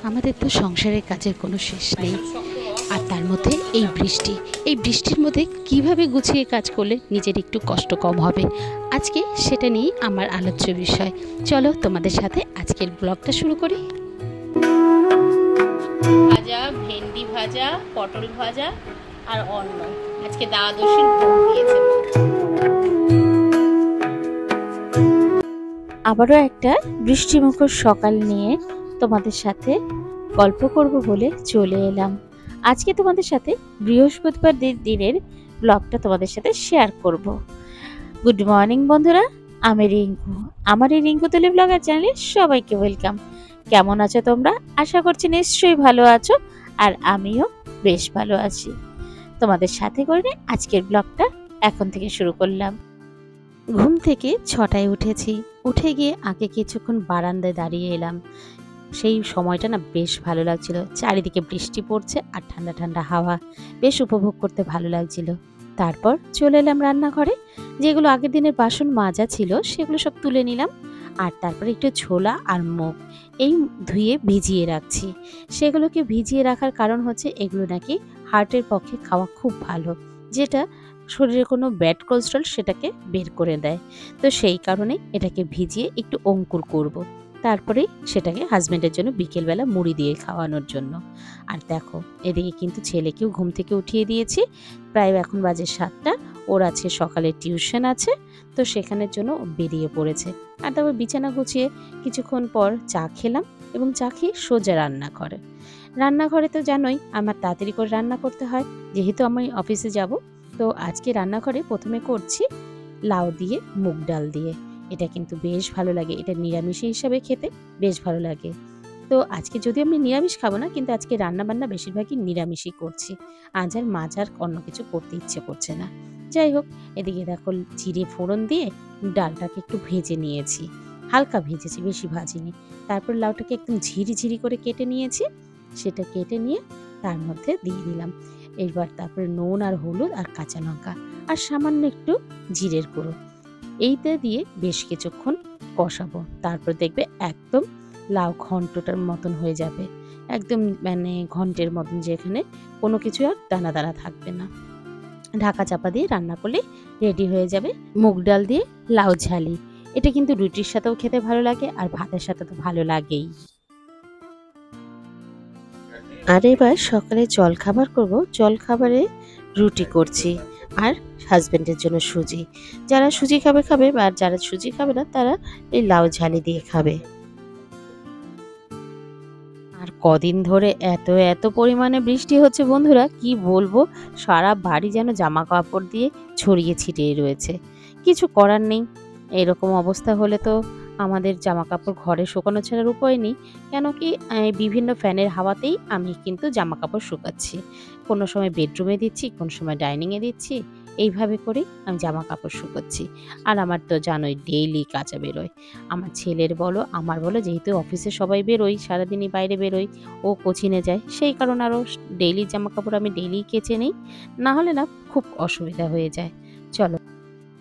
আমাদের তো সংসারের কাজের কোনো শেষ নেই, আর তার মধ্যে এই বৃষ্টির মধ্যে কিভাবে গুছিয়ে কাজ করলে নিজের একটু কষ্ট কম হবে, আজকে সেটা নিয়েই আমার আলোচ্য বিষয়। চলো তোমাদের সাথে আজকের ব্লগটা শুরু করি। ভাজা, ভেন্ডি ভাজা, পটল ভাজা আর অন্ন। আজকে দ্বাদশীর ভোগ দিয়েছে। আবারও একটা বৃষ্টিমুখর সকাল নিয়ে তোমাদের সাথে গল্প করব বলে চলে এলাম। আজকে তোমাদের সাথে বৃহস্পতিবার দিনের ব্লগটা তোমাদের সাথে শেয়ার করব। গুড মর্নিং বন্ধুরা, আমি রিঙ্কু। আমার এই রিঙ্কু তুলি ব্লগার চ্যানেলে সবাইকে ওয়েলকাম। কেমন আছো তোমরা? আশা করছি নিশ্চয়ই ভালো আছো, আর আমিও বেশ ভালো আছি। তোমাদের সাথে করে আজকের ব্লগটা এখন থেকে শুরু করলাম। ঘুম থেকে 6টায় উঠেছি, উঠে গিয়ে আগে কিছুক্ষণ বারান্দায় দাঁড়িয়ে এলাম। সেই সময়টা না বেশ ভালো লাগছিল, চারিদিকে বৃষ্টি পড়ছে আর ঠান্ডা ঠান্ডা হাওয়া, বেশ উপভোগ করতে ভালো লাগছিল। তারপর চলে এলাম রান্নাঘরে, যেগুলো আগের দিনের বাসন মাজা ছিল সেগুলো সব তুলে নিলাম। আর তারপরে একটু ছোলা আর মুগ এই ধুয়ে ভিজিয়ে রাখছি। সেগুলোকে ভিজিয়ে রাখার কারণ হচ্ছে এগুলো নাকি হার্টের পক্ষে খাওয়া খুব ভালো, যেটা শরীরে কোনো ব্যাড কোলেস্ট্রল সেটাকে বের করে দেয়। তো সেই কারণে এটাকে ভিজিয়ে একটু অঙ্কুর করব। তারপরে সেটাকে হাজব্যান্ডের জন্য বিকেলবেলা মুড়ি দিয়ে খাওয়ানোর জন্য। আর দেখো এদিকে কিন্তু ছেলেকেও ঘুম থেকে উঠিয়ে দিয়েছি, প্রায় এখন বাজে 7টা। ওর আছে সকালে টিউশন আছে, তো সেখানের জন্য বেরিয়ে পড়েছে। আর তারপর বিছানা গুছিয়ে কিছুক্ষণ পর চা খেলাম, এবং চা খেয়ে সোজা রান্নাঘরে তো জানোই আমার তাড়াতাড়ি করে রান্না করতে হয়, যেহেতু আমি অফিসে যাব। তো আজকে রান্নাঘরে প্রথমে করছি লাউ দিয়ে মুগ ডাল দিয়ে। এটা কিন্তু বেশ ভালো লাগে, এটা নিরামিষ হিসাবে খেতে বেশ ভালো লাগে। তো আজকে যদি আমি নিরামিষ খাবো না, কিন্তু আজকে রান্নাবান্না বেশিরভাগই নিরামিষই করছি। আজ আর মাছ আর অন্য কিছু করতে ইচ্ছে করছে না। যাই হোক, এদিকে দেখো জিরে ফোড়ন দিয়ে ডালটাকে একটু ভেজে নিয়েছি, হালকা ভেজেছি, বেশি ভাজিনি। তারপর লাউটাকে একদম ঝিরি করে কেটে নিয়েছি, সেটা কেটে নিয়ে তার মধ্যে দিয়ে দিলাম। এবার তারপরে নুন আর হলুদ আর কাঁচা লঙ্কা আর সামান্য একটু জিরের গুঁড়ো এইটা দিয়ে বেশ কিছুক্ষণ কষাবো। তারপর দেখবে একদম লাউ ঘন্টটার মতন হয়ে যাবে, একদম মানে ঘন্টের মতন, যেখানে কোনো কিছু আর দানা দানা থাকবে না। ঢাকা চাপা দিয়ে রান্না করলে রেডি হয়ে যাবে মুগ ডাল দিয়ে লাউ ঝালি। এটা কিন্তু রুটির সাথেও খেতে ভালো লাগে, আর ভাতের সাথে তো ভালো লাগেই। আর এবার সকালে জলখাবার করব। জলখাবারে রুটি করছি আর হাজব্যান্ডের জন্য সুজি। যারা সুজি খাবে খাবে, আর যারা সুজি খাবে না তারা এই লাউ ঝালি দিয়ে খাবে। আর কদিন ধরে এত পরিমাণে বৃষ্টি হচ্ছে বন্ধুরা, কি বলবো, সারা বাড়ি যেন জামা কাপড় দিয়ে ছড়িয়ে ছিটিয়ে রয়েছে। কিছু করার নেই, এরকম অবস্থা হলে তো আমাদের জামা কাপড় ঘরে শুকানো ছাড়ার উপায় নেই। কেন কি বিভিন্ন ফ্যানের হাওয়াতেই আমি কিন্তু জামা কাপড় শুকাচ্ছি। কোনো সময় বেডরুমে দিচ্ছি, কোনো সময় ডাইনিংয়ে দিচ্ছি, এইভাবে করেই আমি জামা কাপড় শুকোচ্ছি। আর আমার তো জানোই ডেইলি কাচা বেরোয়, আমার ছেলের বলো আমার বলো, যেহেতু অফিসে সবাই বেরোই, সারাদিনই বাইরে বেরোই, ও কোচিনে যায়, সেই কারণে আরও ডেইলি জামা কাপড় আমি ডেইলি কেচে নিই, না হলে না খুব অসুবিধা হয়ে যায়। চলো,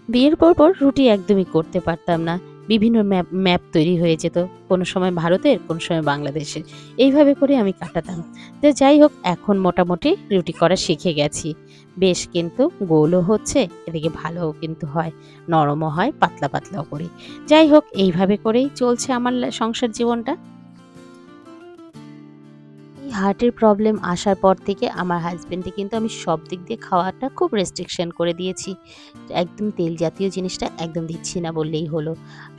বিয়ের পর রুটি একদমই করতে পারতাম না, বিভিন্ন ম্যাপ তৈরি হয়ে যেত, কোনো সময় ভারতের, কোনো সময় বাংলাদেশের, এইভাবে করে আমি কাটাতাম। তো যাই হোক, এখন মোটামুটি রুটি করা শিখে গেছি, বেশ কিন্তু গোলও হচ্ছে, এদিকে ভালোও কিন্তু হয়, নরমও হয়, পাতলা পাতলাও করি। যাই হোক, এইভাবে করেই চলছে আমার সংসার জীবনটা। এই হার্টের প্রবলেম আসার পর থেকে আমার হাজব্যান্ডে কিন্তু আমি সব দিক দিয়ে খাওয়াটা খুব রেস্ট্রিকশন করে দিয়েছি। একদম তেল জাতীয় জিনিসটা একদম দিচ্ছি না বললেই হলো।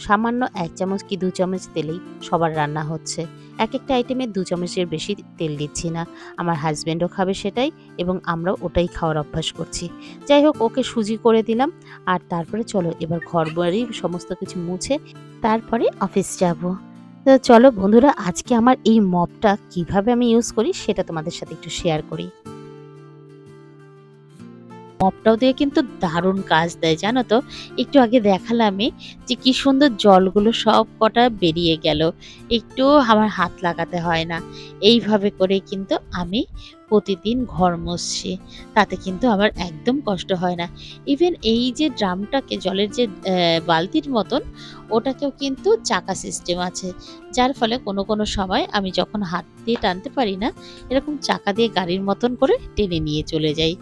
সামান্য 1 চামচ কি 2 চামচ তেলেই সবার রান্না হচ্ছে। এক একটা আইটেমে 2 চামচের বেশি তেল দিচ্ছি না। আমার হাজব্যান্ডও খাবে সেটাই, এবং আমরাও ওটাই খাওয়ার অভ্যাস করছি। যাই হোক, ওকে সুজি করে দিলাম। আর তারপরে চলো এবার ঘরবাড়ি সমস্ত কিছু মুছে তারপরে অফিস যাব। তো চলো বন্ধুরা, আজকে আমার এই মপটা কিভাবে আমি ইউজ করি সেটা তোমাদের সাথে একটু শেয়ার করি। মপটাও দিয়ে কিন্তু দারুণ কাজ দেয় জানো তো। একটু আগে দেখালামই যে কি সুন্দর জলগুলো সব কটা বেরিয়ে গেল, একটু আমার হাত লাগাতে হয় না। এইভাবে করে কিন্তু আমি প্রতিদিন ঘর মুছছি, তাতে কিন্তু আমার একদম কষ্ট হয় না। ইভেন এই যে ড্রামটাকে, জলের যে বালতির মতন, ওটাকেও কিন্তু চাকা সিস্টেম আছে, যার ফলে কোনো কোনো সময় আমি যখন হাত দিয়ে টানতে পারি না, এরকম চাকা দিয়ে গাড়ির মতন করে টেনে নিয়ে চলে যাই।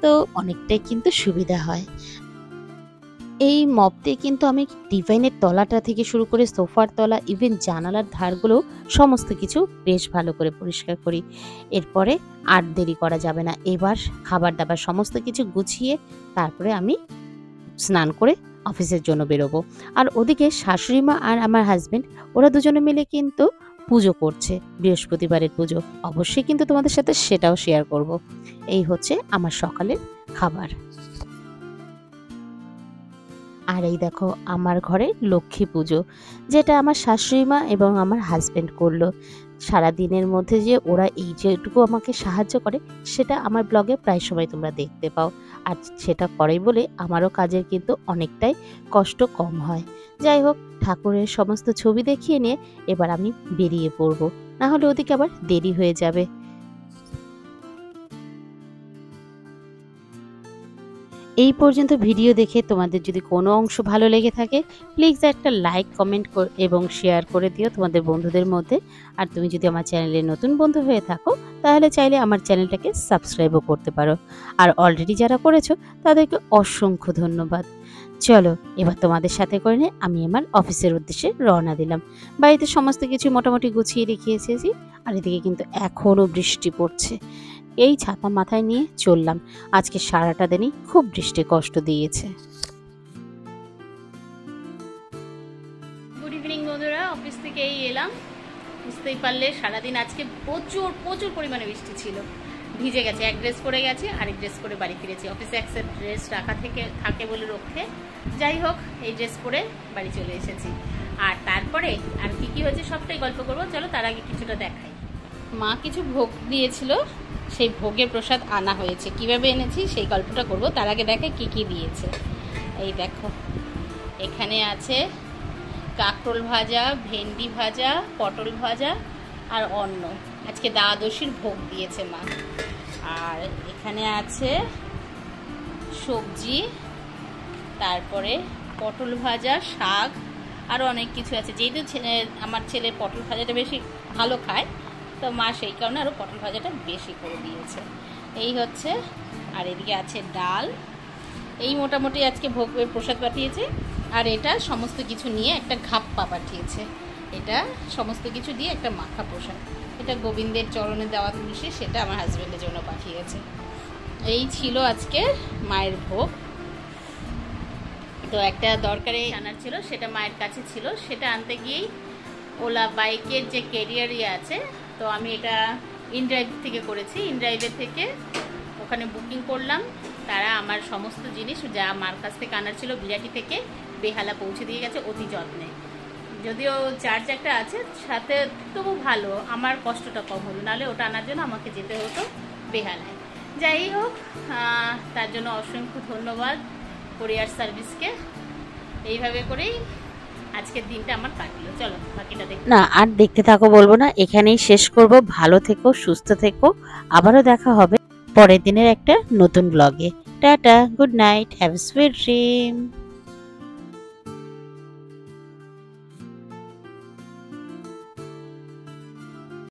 তো অনেকটাই কিন্তু সুবিধা হয়। এই মপ দিয়ে কিন্তু আমি ডিভাইনের তলাটা থেকে শুরু করে সোফার তলা, ইভেন জানালার ধারগুলো সমস্ত কিছু বেশ ভালো করে পরিষ্কার করি। এরপরে আর দেরি করা যাবে না, এবার খাবার দাবার সমস্ত কিছু গুছিয়ে তারপরে আমি স্নান করে অফিসের জন্য বেরোবো। আর ওদিকে শাশুড়ি মা আর আমার হাজবেন্ড, ওরা দুজনে মিলে কিন্তু পুজো করছে, বৃহস্পতিবারের পুজো। অবশ্যই কিন্তু তোমাদের সাথে সেটাও শেয়ার করব। এই হচ্ছে আমার সকালের খাবার। আর এই দেখো আমার ঘরে লক্ষ্মী পুজো, যেটা আমার শাশুড়ি মা এবং আমার হাজবেন্ড করলো। সারা দিনের মধ্যে যে ওরা এই যেটুকু আমাকে সাহায্য করে, সেটা আমার ব্লগে প্রায় সময় তোমরা দেখতে পাও। আর সেটা করে বলে আমারও কাজের কিন্তু অনেকটাই কষ্ট কম হয়। যাই হোক, ঠাকুরের সমস্ত ছবি দেখিয়ে নিয়ে এবার আমি বেরিয়ে পড়বো, না হলে ওদিকে আবার দেরি হয়ে যাবে। এই পর্যন্ত ভিডিও দেখে তোমাদের যদি কোনো অংশ ভালো লেগে থাকে, প্লিজ একটা লাইক, কমেন্ট এবং শেয়ার করে দিও তোমাদের বন্ধুদের মধ্যে। আর তুমি যদি আমার চ্যানেলে নতুন বন্ধু হয়ে থাকো, তাহলে চাইলে আমার চ্যানেলটাকে সাবস্ক্রাইবও করতে পারো। আর অলরেডি যারা করেছো তাদেরকে অসংখ্য ধন্যবাদ। চলো এবার তোমাদের সাথে করে নিয়ে আমি আমার অফিসের উদ্দেশ্যে রওনা দিলাম। বাড়িতে সমস্ত কিছু মোটামুটি গুছিয়ে রেখে এসেছি, আর এদিকে কিন্তু এখনও বৃষ্টি পড়ছে। এই ছাতা মাথায় নিয়ে চললাম। আজকে সারাটা দিনই খুব বৃষ্টি কষ্ট দিয়েছে। গুড ইভিনিং বন্ধুরা, অফিস থেকে এই এলাম। বুঝতেই পারলে সারাদিন আজকে প্রচুর প্রচুর পরিমাণে বৃষ্টি ছিল, ভিজে গেছে। এক ড্রেস পরে গেছি, আরেক ড্রেস পরে বাড়ি ফিরেছি। অফিসে এক সেট ড্রেস রাখা থাকে বলে রক্ষে, যাই হোক এই ড্রেস পরে বাড়ি চলে এসেছি। আর তারপরে আর কি কি হয়েছে সবটাই গল্প করবো, চলো তার আগে কিছুটা দেখাই। মা কিছু ভোগ দিয়েছিল, সেই ভোগের প্রসাদ আনা হয়েছে। কিভাবে এনেছি সেই গল্পটা করব, তার আগে দেখে কি কি দিয়েছে। এই দেখো, এখানে আছে কাঁকরোল ভাজা, ভেন্ডি ভাজা, পটল ভাজা আর অন্ন। আজকে দ্বাদশীর ভোগ দিয়েছে মা। আর এখানে আছে সবজি, তারপরে পটল ভাজা, শাক, আরও অনেক কিছু আছে। যেহেতু আমার ছেলে পটল ভাজাটা বেশি ভালো খায়, তো মা সেই কারণে আরও পটল ভাজাটা বেশি করে দিয়েছে। এই হচ্ছে। আর এদিকে আছে ডাল। এই মোটামুটি আজকে ভোগের প্রসাদ পাঠিয়েছে। আর এটা সমস্ত কিছু নিয়ে একটা ঘাপ্পা পাঠিয়েছে। এটা সমস্ত কিছু দিয়ে একটা মাখা প্রসাদ। এটা গোবিন্দের চরণে দেওয়া তুলসী, সেটা আমার হাজব্যান্ডের জন্য পাঠিয়েছে। এই ছিল আজকে মায়ের ভোগ। তো একটা দরকারি আনার ছিল, সেটা মায়ের কাছে ছিল, সেটা আনতে গিয়েই ওলা বাইকের যে ক্যারিয়ার আছে, তো আমি এটা ইনড্রাইভ থেকে করেছি। ইনড্রাইভের থেকে ওখানে বুকিং করলাম। তারা আমার সমস্ত জিনিস যা মার কাছ থেকে আনার ছিল বিরাটি থেকে বেহালা পৌঁছে দিয়ে গেছে অতি যত্নে। যদিও চার্জ একটা আছে সাথে, তবু ভালো, আমার কষ্টটা কম হলো। নাহলে ওটা আনার জন্য আমাকে যেতে হতো বেহালায়। যাই হোক, তার জন্য অসংখ্য ধন্যবাদ কোরিয়ার সার্ভিসকে। এইভাবে করেই আজকের দিনটা আমার কাটলো। চলো বাকিটা দেখো। না আর দেখতে থাকো বলবো না, এখানেই শেষ করব। ভালো থেকো, সুস্থ থেকো, আবারও দেখা হবে পরের দিনের একটা নতুন ব্লগে। Tata, good night, have a sweet dream.